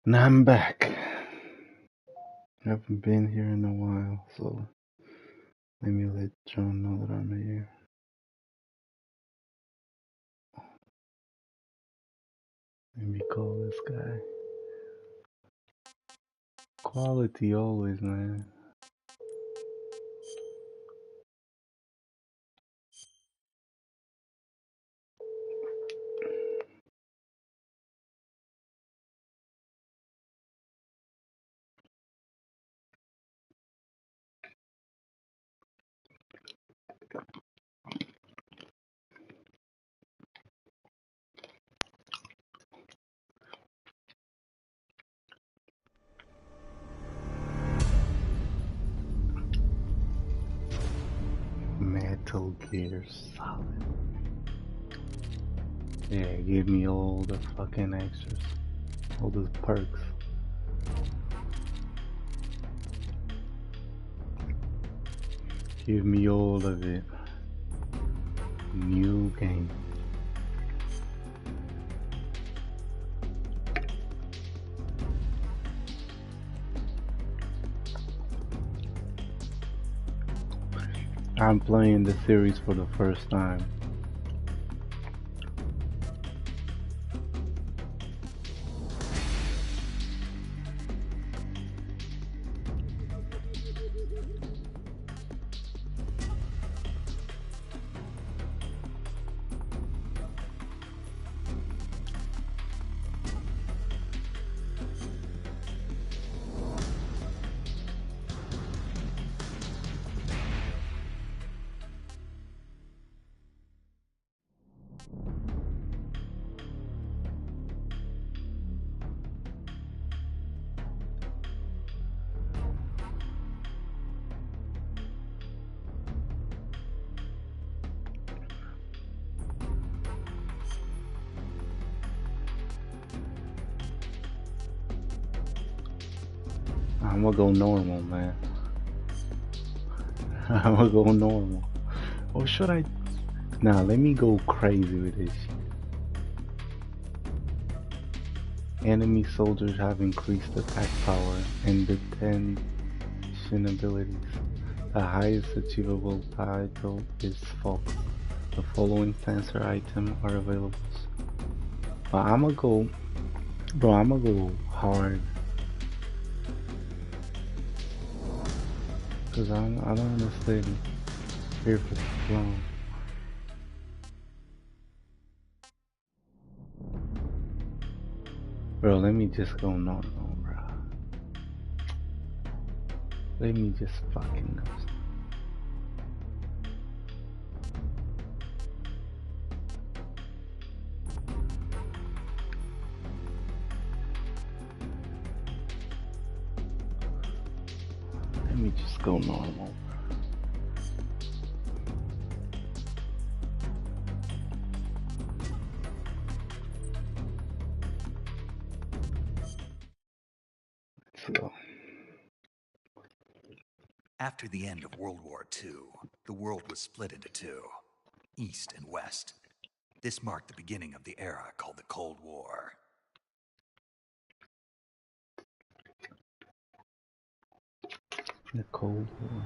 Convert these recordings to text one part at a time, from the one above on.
Now I'm back. Haven't been here in a while, so let me let John know that I'm here. Let me call this guy. Quality always, man. Metal Gear Solid. Yeah, give me all the fucking extras. All the perks. Give me all of it. New game. I'm playing the series for the first time. I'm gonna go normal, man. I'm gonna go normal. Or should I? Nah, let me go crazy with this shit. Enemy soldiers have increased attack power and detention abilities. The highest achievable title is Fox. The following sensor items are available. But I'ma go, bro. I'ma go hard. Cause I don't wanna stay here for too long. Bro, let me just go normal, bro. Let me just fucking go. Let me just go normal. Let's go. After the end of World War II, the world was split into two, East and West. This marked the beginning of the era called the Cold War. The Cold War.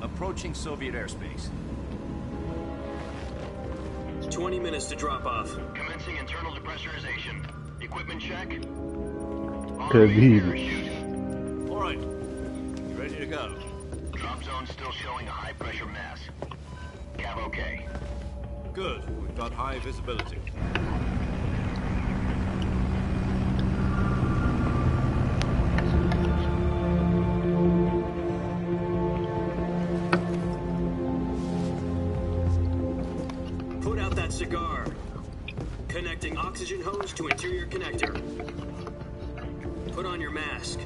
Approaching Soviet airspace. 20 minutes to drop off. Commencing internal depressurization. Equipment check. Could be. All right. Ready to go. Drop zone still showing a high pressure mass. Cav okay. Good. We've got high visibility. to interior connector. Put on your mask.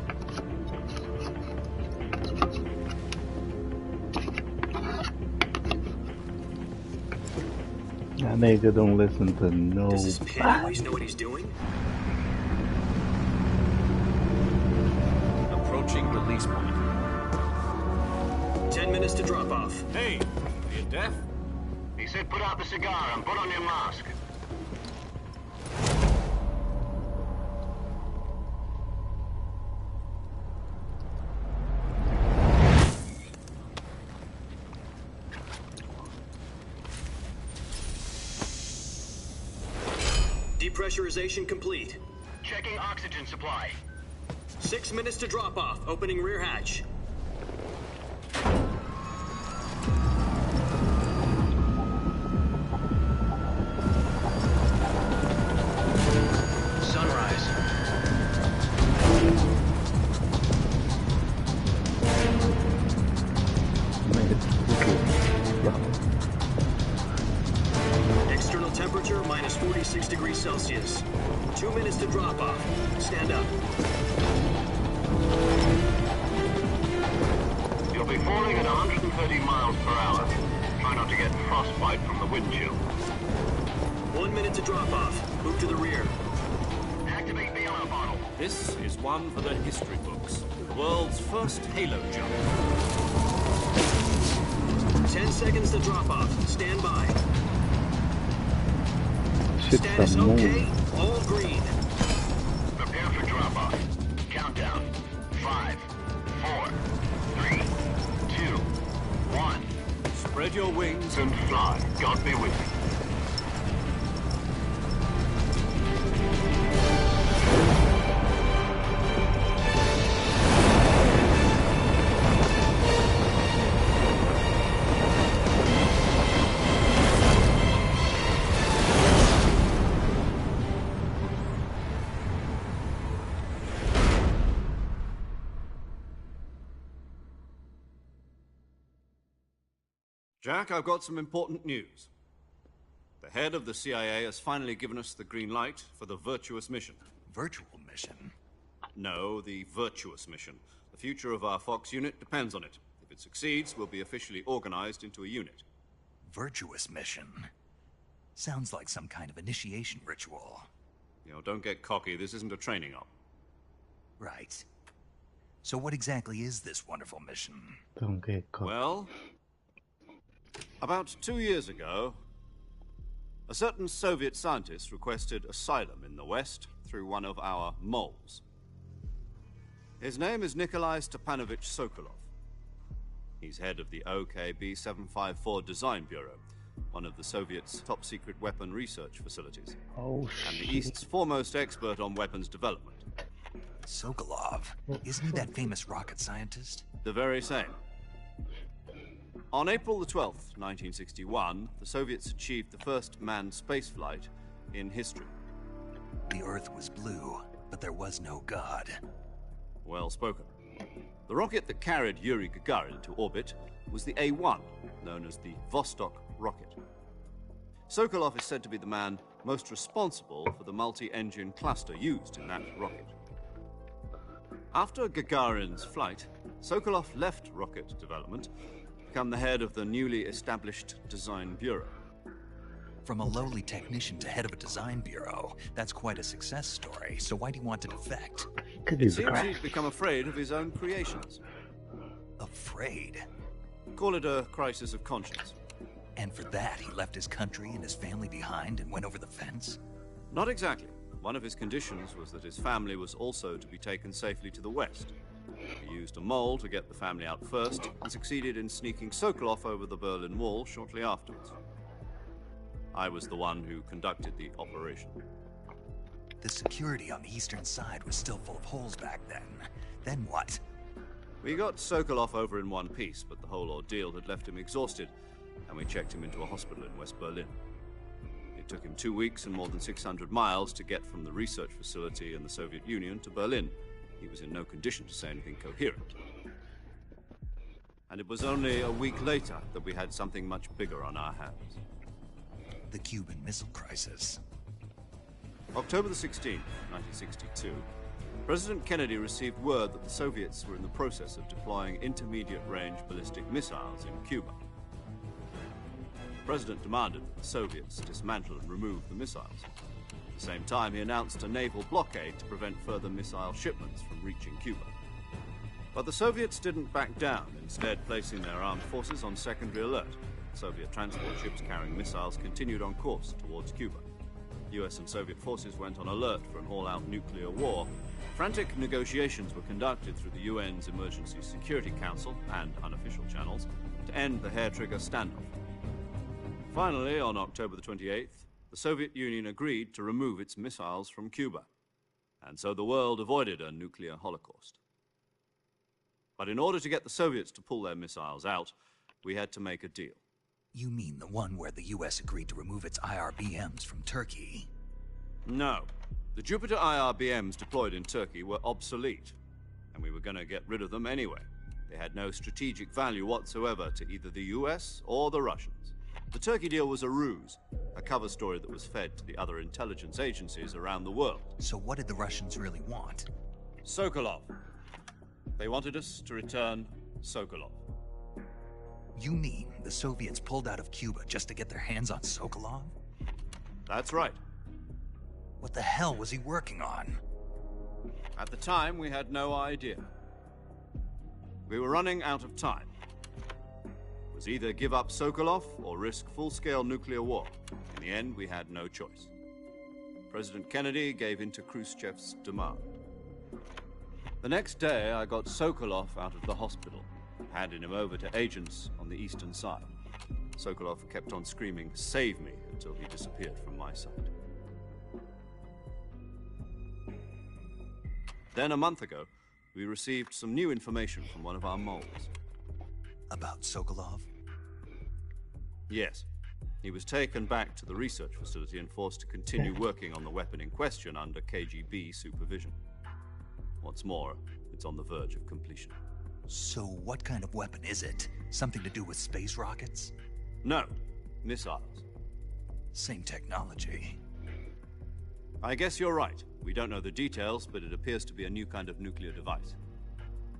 That nigga don't listen to no. Does this Pennywise know what he's doing? Approaching release point. 10 minutes to drop off. Hey, are you deaf? He said put out the cigar and put on your mask. Depressurization complete. Checking oxygen supply. 6 minutes to drop off. Opening rear hatch. Sunrise. External temperature minus 46 degrees Celsius. 2 minutes to drop off. Stand up. You'll be falling at 130 miles per hour. Try not to get frostbite from the wind chill. 1 minute to drop off. Move to the rear. Activate the ammo bottle. This is one for the history books. The world's first Halo jump. 10 seconds to drop off. Stand by. Shit's Status a move. okay. All green. Prepare for drop-off. Countdown. 5, 4, 3, 2, 1. Spread your wings And fly. God be with you. Jack, I've got some important news. The head of the CIA has finally given us the green light for the virtuous mission. Virtual mission? No, the virtuous mission. The future of our Fox unit depends on it. If it succeeds, we'll be officially organized into a unit. Virtuous mission? Sounds like some kind of initiation ritual. You know, don't get cocky. This isn't a training op. Right. So what exactly is this wonderful mission? Don't get caught. Well, about 2 years ago, a certain Soviet scientist requested asylum in the West through one of our moles. His name is Nikolai Stepanovich Sokolov. He's head of the OKB 754 Design Bureau, one of the Soviets' top-secret weapon research facilities, Oh and the shit. East's foremost expert on weapons development. Sokolov? Isn't he that famous rocket scientist? The very same. On April the 12th, 1961, the Soviets achieved the first manned spaceflight in history. The Earth was blue, but there was no God. Well spoken. The rocket that carried Yuri Gagarin to orbit was the A-1, known as the Vostok rocket. Sokolov is said to be the man most responsible for the multi-engine cluster used in that rocket. After Gagarin's flight, Sokolov left rocket development to become the head of the newly established Design Bureau. From a lowly technician to head of a design bureau, that's quite a success story. So why'd he want to defect? Could It be seems crap. he's become afraid of his own creations. Afraid. Call it a crisis of conscience. And for that, he left his country and his family behind and went over the fence? Not exactly. One of his conditions was that his family was also to be taken safely to the west. He used a mole to get the family out first and succeeded in sneaking Sokolov over the Berlin Wall shortly afterwards. I was the one who conducted the operation. The security on the eastern side was still full of holes back then. Then what? We got Sokolov over in one piece, but the whole ordeal had left him exhausted, and we checked him into a hospital in West Berlin. It took him 2 weeks and more than 600 miles to get from the research facility in the Soviet Union to Berlin. He was in no condition to say anything coherent. And it was only a week later that we had something much bigger on our hands. The Cuban Missile Crisis. October the 16th, 1962, President Kennedy received word that the Soviets were in the process of deploying intermediate-range ballistic missiles in Cuba. The President demanded that the Soviets dismantle and remove the missiles. At the same time, he announced a naval blockade to prevent further missile shipments from reaching Cuba. But the Soviets didn't back down, instead placing their armed forces on secondary alert. Soviet transport ships carrying missiles continued on course towards Cuba. US and Soviet forces went on alert for an all-out nuclear war. Frantic negotiations were conducted through the UN's Emergency Security Council and unofficial channels to end the hair-trigger standoff. Finally, on October the 28th, the Soviet Union agreed to remove its missiles from Cuba, and so the world avoided a nuclear holocaust. But in order to get the Soviets to pull their missiles out, we had to make a deal. You mean the one where the US agreed to remove its IRBMs from Turkey? No. The Jupiter IRBMs deployed in Turkey were obsolete, and we were going to get rid of them anyway. They had no strategic value whatsoever to either the US or the Russians. The Turkey deal was a ruse, a cover story that was fed to the other intelligence agencies around the world. So what did the Russians really want? Sokolov. They wanted us to return Sokolov. You mean the Soviets pulled out of Cuba just to get their hands on Sokolov? That's right. What the hell was he working on? At the time, we had no idea. We were running out of time. It was either give up Sokolov or risk full-scale nuclear war. In the end, we had no choice. President Kennedy gave in to Khrushchev's demand. The next day, I got Sokolov out of the hospital, handing him over to agents on the eastern side. Sokolov kept on screaming, "Save me," until he disappeared from my sight. Then, a month ago, we received some new information from one of our moles. About Sokolov? Yes. He was taken back to the research facility and forced to continue working on the weapon in question under KGB supervision. What's more, it's on the verge of completion. So what kind of weapon is it? Something to do with space rockets? No, missiles. Same technology. I guess you're right. We don't know the details, but it appears to be a new kind of nuclear device.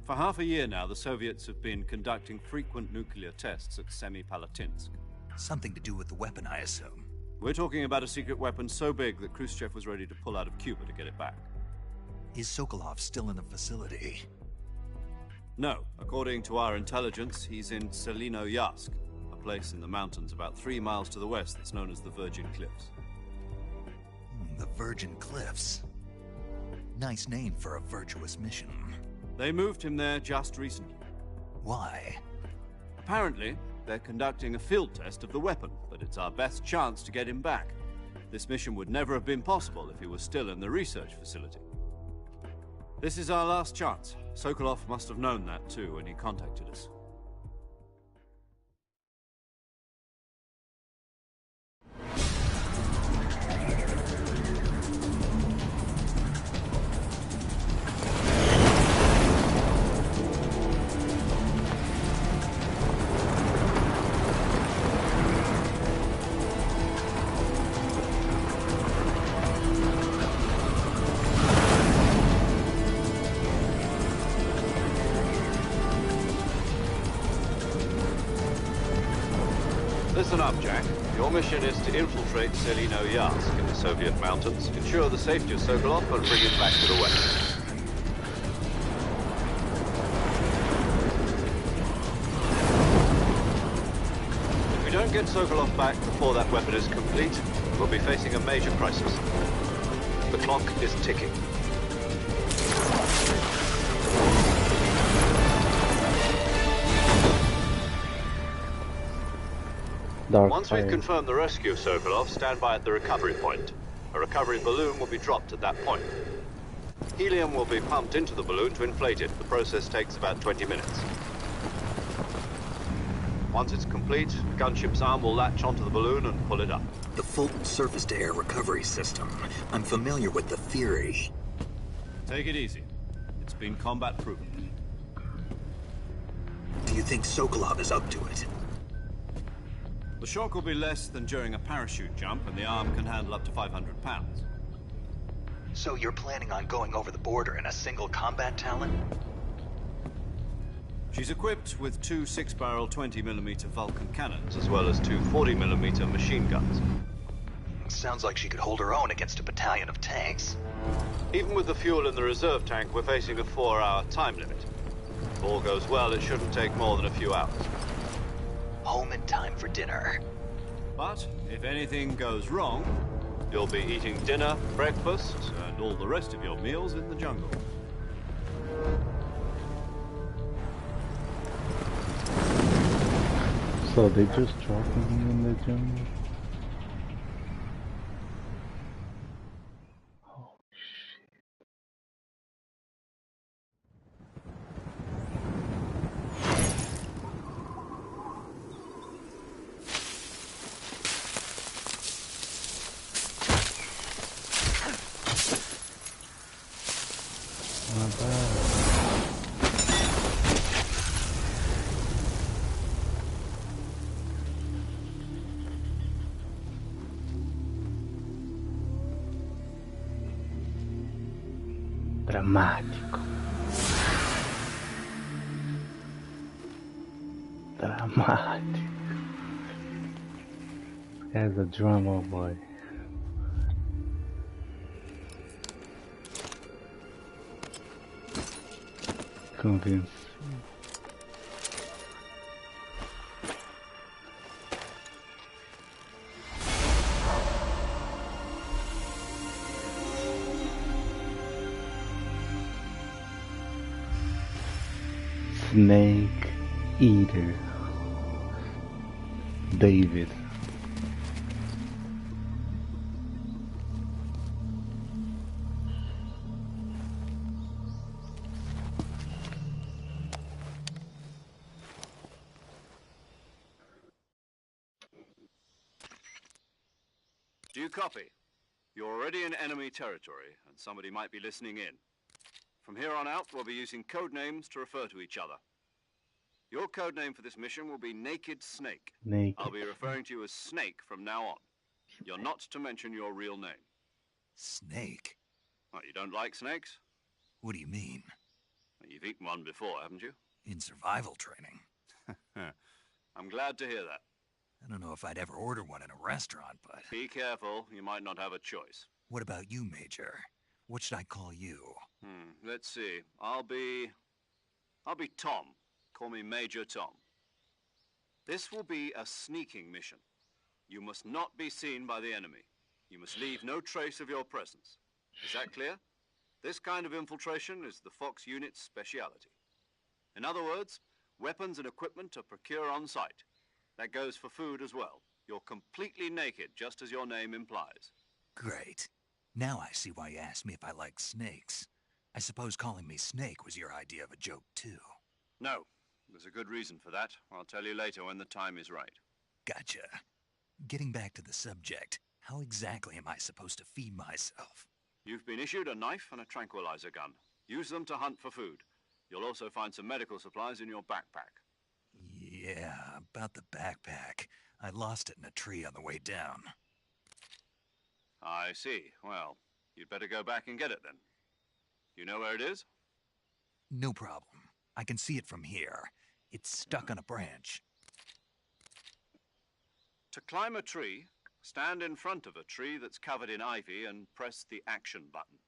For half a year now, the Soviets have been conducting frequent nuclear tests at Semipalatinsk. Something to do with the weapon, I assume. We're talking about a secret weapon so big that Khrushchev was ready to pull out of Cuba to get it back. Is Sokolov still in the facility? No. According to our intelligence, he's in Selinoyarsk, a place in the mountains about 3 miles to the west that's known as the Virgin Cliffs. The Virgin Cliffs. Nice name for a virtuous mission. They moved him there just recently. Why? Apparently, they're conducting a field test of the weapon, but it's our best chance to get him back. This mission would never have been possible if he was still in the research facility. This is our last chance. Sokolov must have known that too when he contacted us. Listen up, Jack. Your mission is to infiltrate Selinoyarsk in the Soviet mountains, ensure the safety of Sokolov, and bring him back to the West. If we don't get Sokolov back before that weapon is complete, we'll be facing a major crisis. The clock is ticking. Once we've confirmed the rescue of Sokolov, stand by at the recovery point. A recovery balloon will be dropped at that point. Helium will be pumped into the balloon to inflate it. The process takes about 20 minutes. Once it's complete, the gunship's arm will latch onto the balloon and pull it up. The Fulton surface-to-air recovery system. I'm familiar with the theory. Take it easy. It's been combat-proven. Do you think Sokolov is up to it? The shock will be less than during a parachute jump, and the arm can handle up to 500 pounds. So you're planning on going over the border in a single combat Talon? She's equipped with two 6-barrel 20mm Vulcan cannons, as well as two 40mm machine guns. Sounds like she could hold her own against a battalion of tanks. Even with the fuel in the reserve tank, we're facing a 4-hour time limit. If all goes well, it shouldn't take more than a few hours. Home in time for dinner. But if anything goes wrong, you'll be eating dinner, breakfast, and all the rest of your meals in the jungle. So they just dropping me in the jungle? Oh shit. Not bad. Dramático. Dramático. This guy's a drama boy. Convinced. Snake Eater. David. Do you copy? You're already in enemy territory, and somebody might be listening in. From here on out, we'll be using code names to refer to each other. Your code name for this mission will be Naked Snake. Naked. I'll be referring to you as Snake from now on. You're not to mention your real name. Snake? What, you don't like snakes? What do you mean? You've eaten one before, haven't you? In survival training? I'm glad to hear that. I don't know if I'd ever order one in a restaurant, but... Be careful, you might not have a choice. What about you, Major? What should I call you? Let's see. I'll be Tom. Call me Major Tom. This will be a sneaking mission. You must not be seen by the enemy. You must leave no trace of your presence. Is that clear? This kind of infiltration is the Fox unit's speciality. In other words, weapons and equipment are procured on site. That goes for food as well. You're completely naked, just as your name implies. Great. Now I see why you asked me if I like snakes. I suppose calling me Snake was your idea of a joke, too. No. There's a good reason for that. I'll tell you later when the time is right. Gotcha. Getting back to the subject, how exactly am I supposed to feed myself? You've been issued a knife and a tranquilizer gun. Use them to hunt for food. You'll also find some medical supplies in your backpack. Yeah, about the backpack. I lost it in a tree on the way down. I see. Well, you'd better go back and get it then. You know where it is? No problem. I can see it from here. It's stuck on a branch. To climb a tree, stand in front of a tree that's covered in ivy and press the action button.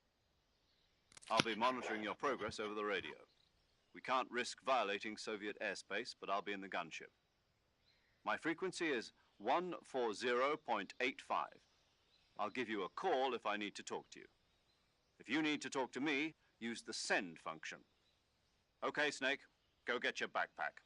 I'll be monitoring your progress over the radio. We can't risk violating Soviet airspace, but I'll be in the gunship. My frequency is 140.85. I'll give you a call if I need to talk to you. If you need to talk to me, use the send function. Okay, Snake, go get your backpack.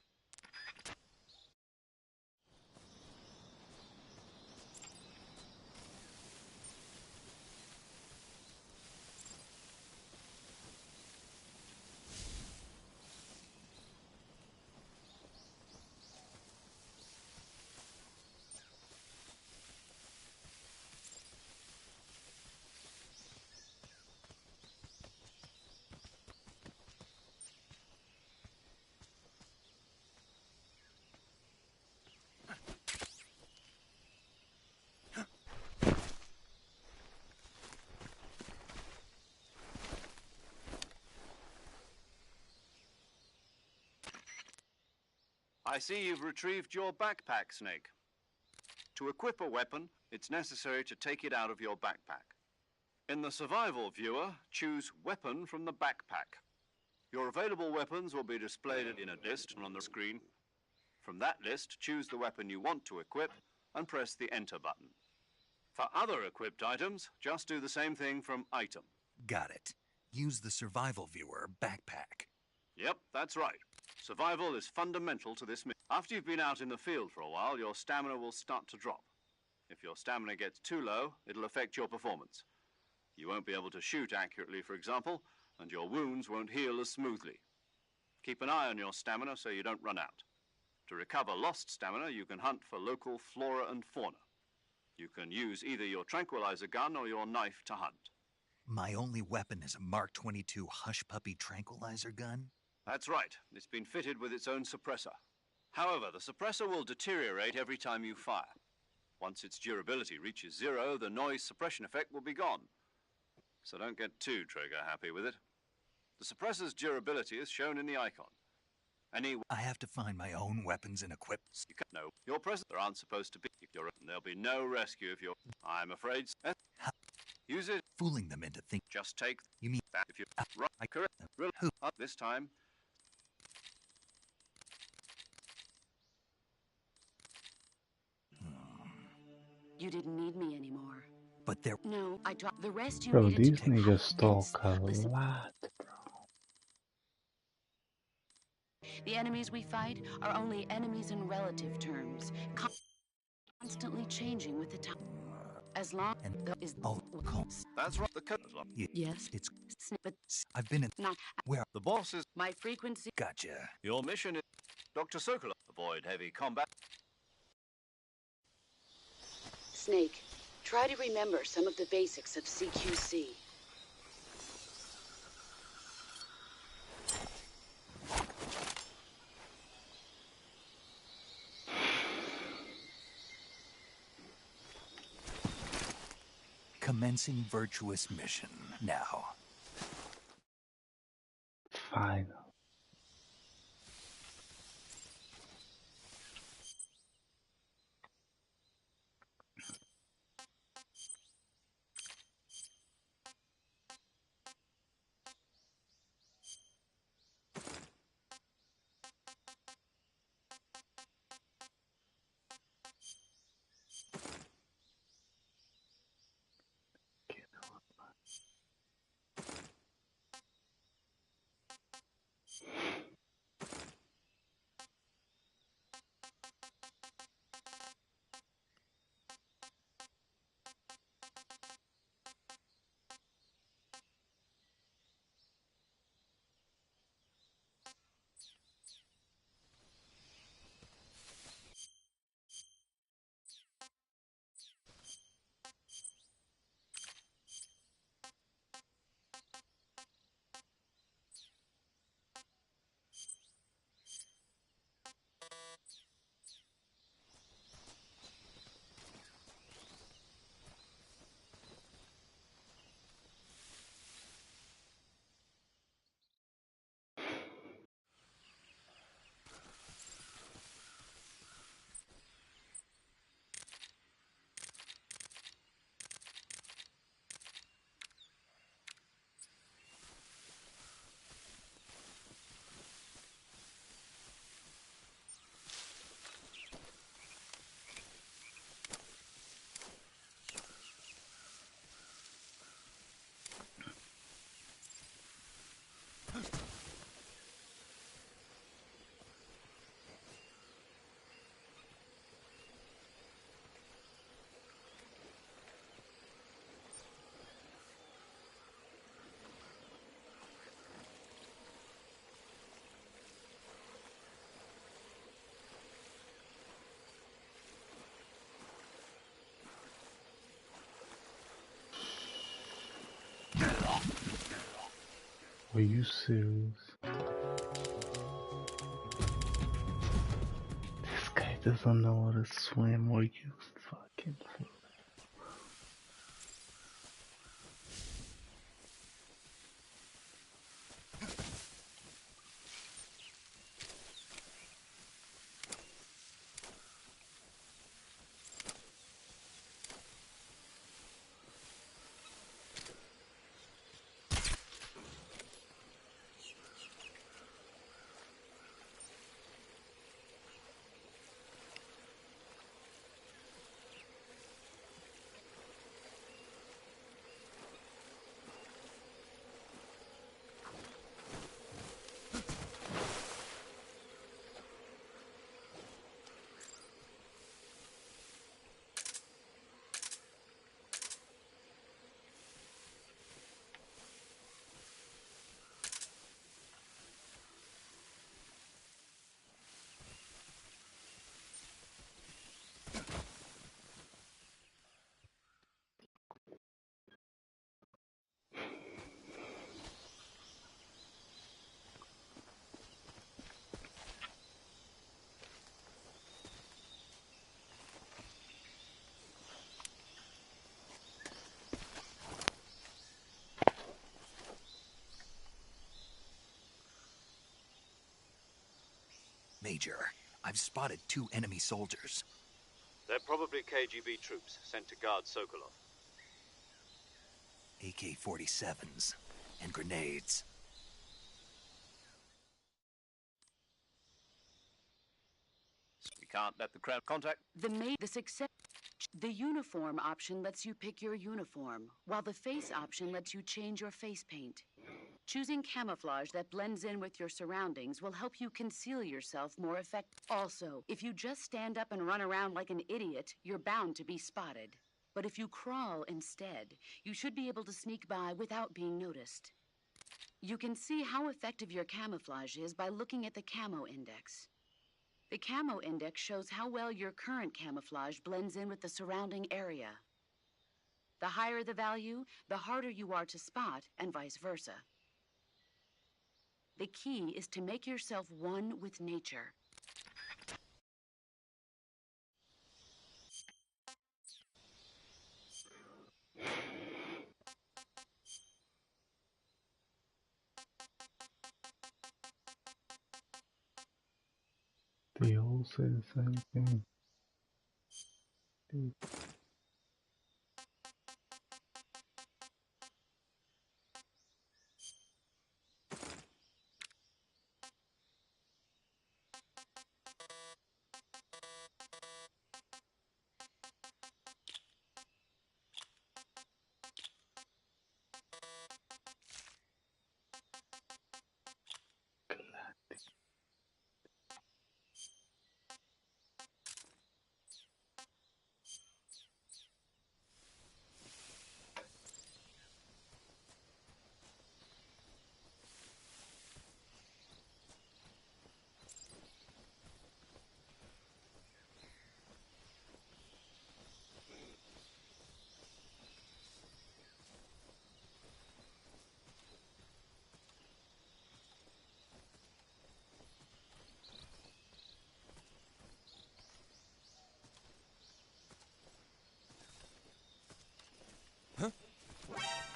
I see you've retrieved your backpack, Snake. To equip a weapon, it's necessary to take it out of your backpack. In the survival viewer, choose Weapon from the backpack. Your available weapons will be displayed in a list on the screen. From that list, choose the weapon you want to equip and press the Enter button. For other equipped items, just do the same thing from Item. Got it. Use the survival viewer backpack. Yep, that's right. Survival is fundamental to this mission. After you've been out in the field for a while, your stamina will start to drop. If your stamina gets too low, it'll affect your performance. You won't be able to shoot accurately, for example, and your wounds won't heal as smoothly. Keep an eye on your stamina so you don't run out. To recover lost stamina, you can hunt for local flora and fauna. You can use either your tranquilizer gun or your knife to hunt. My only weapon is a Mark 22 Hush Puppy tranquilizer gun? That's right. It's been fitted with its own suppressor. However, the suppressor will deteriorate every time you fire. Once its durability reaches 0, the noise suppression effect will be gone. So don't get too trigger happy with it. The suppressor's durability is shown in the icon. I have to find my own weapons and equip. No, your present. There aren't supposed to be. There'll be no rescue if you're. I'm afraid. Use it. Fooling them into thinking. Just take. You mean that if you. Right. Correct. Who? This time. You didn't need me anymore. But there. No, I dropped the rest you Bro, needed these to take. niggas talk a Listen. lot. The enemies we fight are only enemies in relative terms, constantly changing with the time. As long as there is That's right. The code. yes, It's. but I've been in. not Where? The boss is. my frequency. Gotcha. Your mission is. Dr. Sokolov. Avoid heavy combat. Snake, try to remember some of the basics of CQC. Commencing virtuous mission now. Fine. Are you serious? This guy doesn't know how to swim or use fucking food. Major, I've spotted 2 enemy soldiers. They're probably KGB troops sent to guard Sokolov. AK-47s and grenades. We can't let the crowd contact. The uniform option lets you pick your uniform, while the face option lets you change your face paint. Choosing camouflage that blends in with your surroundings will help you conceal yourself more effectively. Also, if you just stand up and run around like an idiot, you're bound to be spotted. But if you crawl instead, you should be able to sneak by without being noticed. You can see how effective your camouflage is by looking at the camo index. The camo index shows how well your current camouflage blends in with the surrounding area. The higher the value, the harder you are to spot, and vice versa. The key is to make yourself one with nature. They all say the same thing. Dude.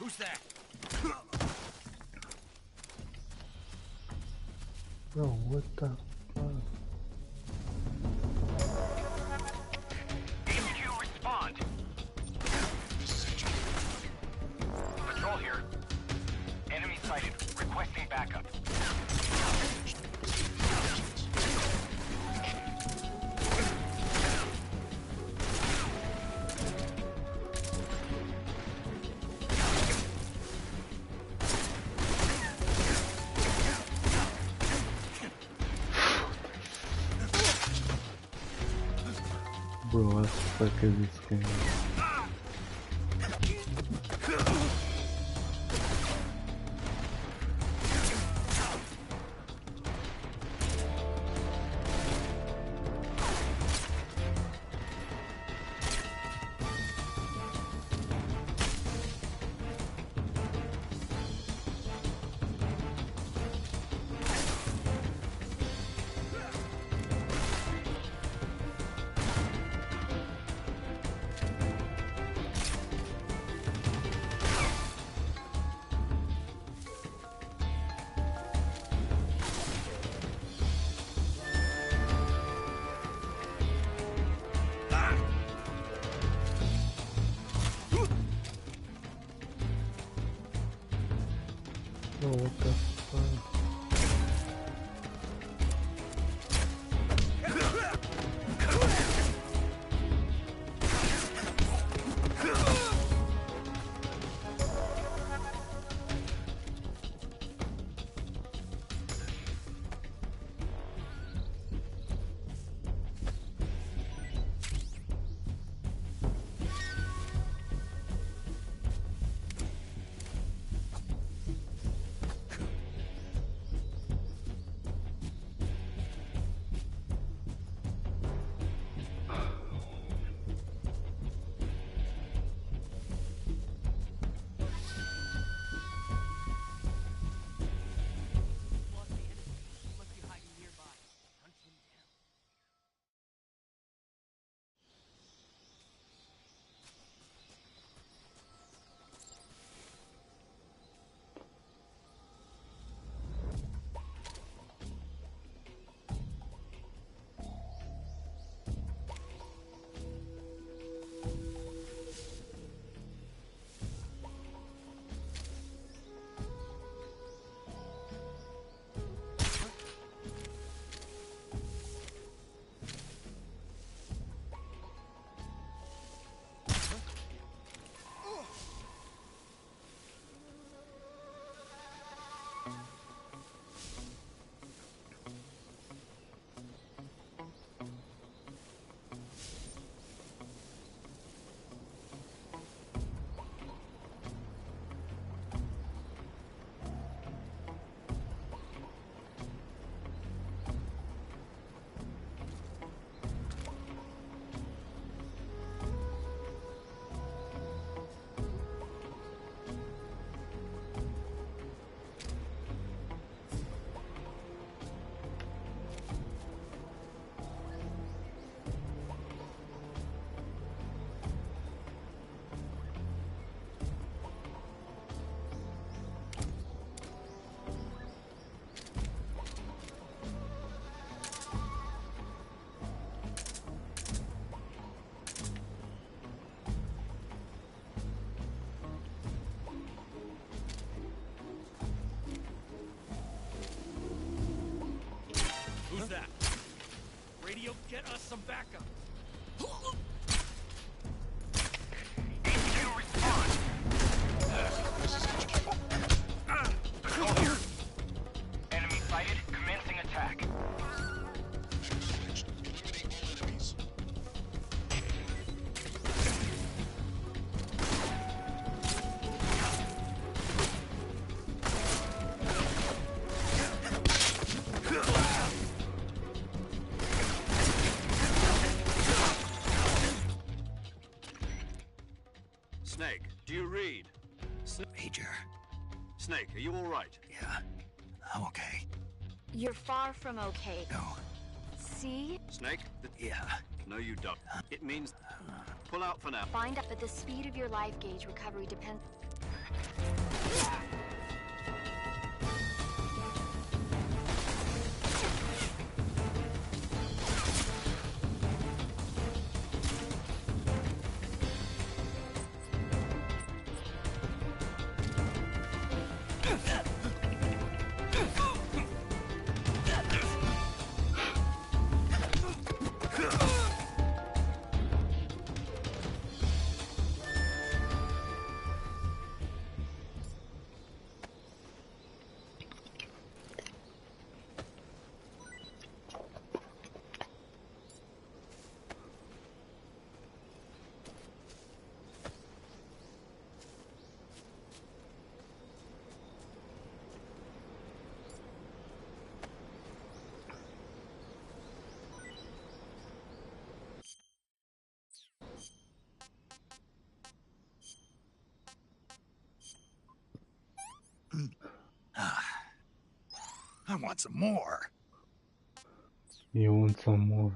Who's that? Bro, what the fuck? HQ, respond. Patrol here. Enemy sighted. Requesting backup. Bro, what the fuck is this game? you'll get us some backup. HQ respond. This is HQ. Patrol here. Enemy sighted. Commencing attack. Eliminate all enemies. Snake, do you read? Major. Snake, are you all right? Yeah, I'm okay. You're far from okay. No. See? Snake? Yeah. No, you don't. It means pull out for now. Find out that the speed of your life gauge recovery depends. I want some more. You want some more?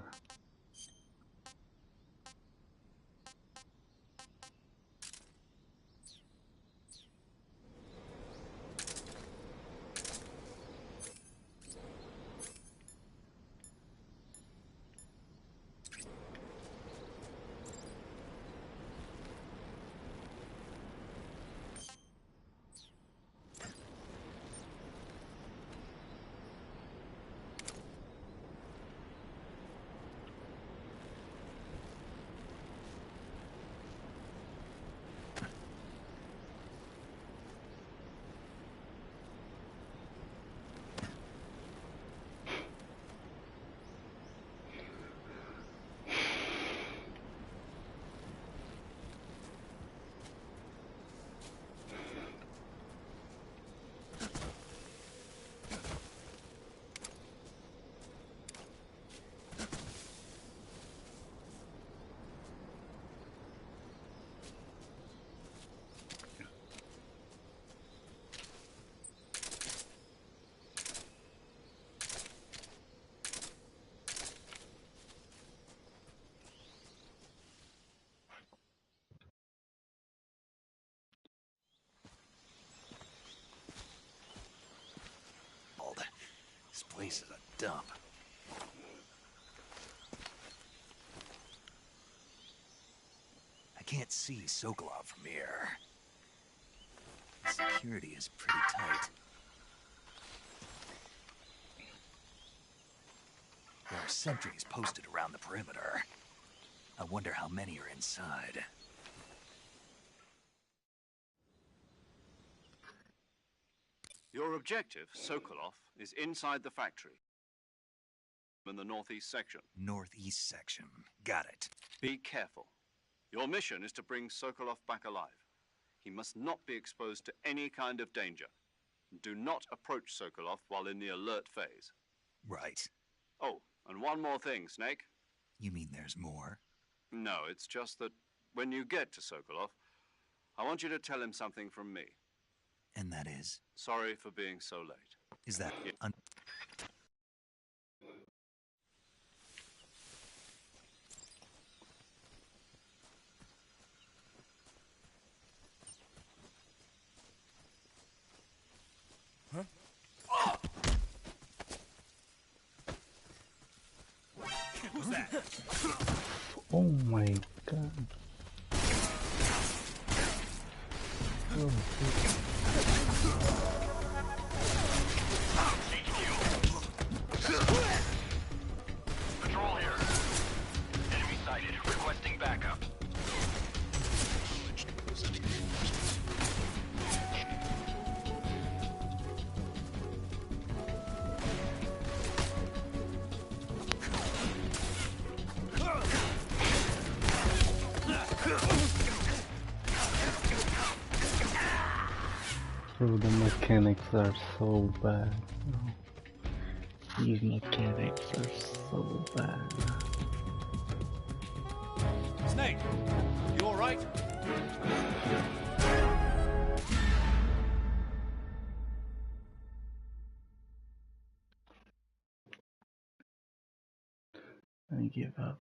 This place is a dump. I can't see Sokolov from here. Security is pretty tight. There are sentries posted around the perimeter. I wonder how many are inside. Your objective, Sokolov, is inside the factory. In the northeast section. Northeast section. Got it. Be careful. Your mission is to bring Sokolov back alive. He must not be exposed to any kind of danger. Do not approach Sokolov while in the alert phase. Right. Oh, and one more thing, Snake. You mean there's more? No, it's just that when you get to Sokolov, I want you to tell him something from me. And that is? Sorry for being so late. Is that... Huh? Who's that? Oh my god. Oh, Patrol here. Bro, the mechanics are so bad. These mechanics are so bad. Snake, you alright? I give up.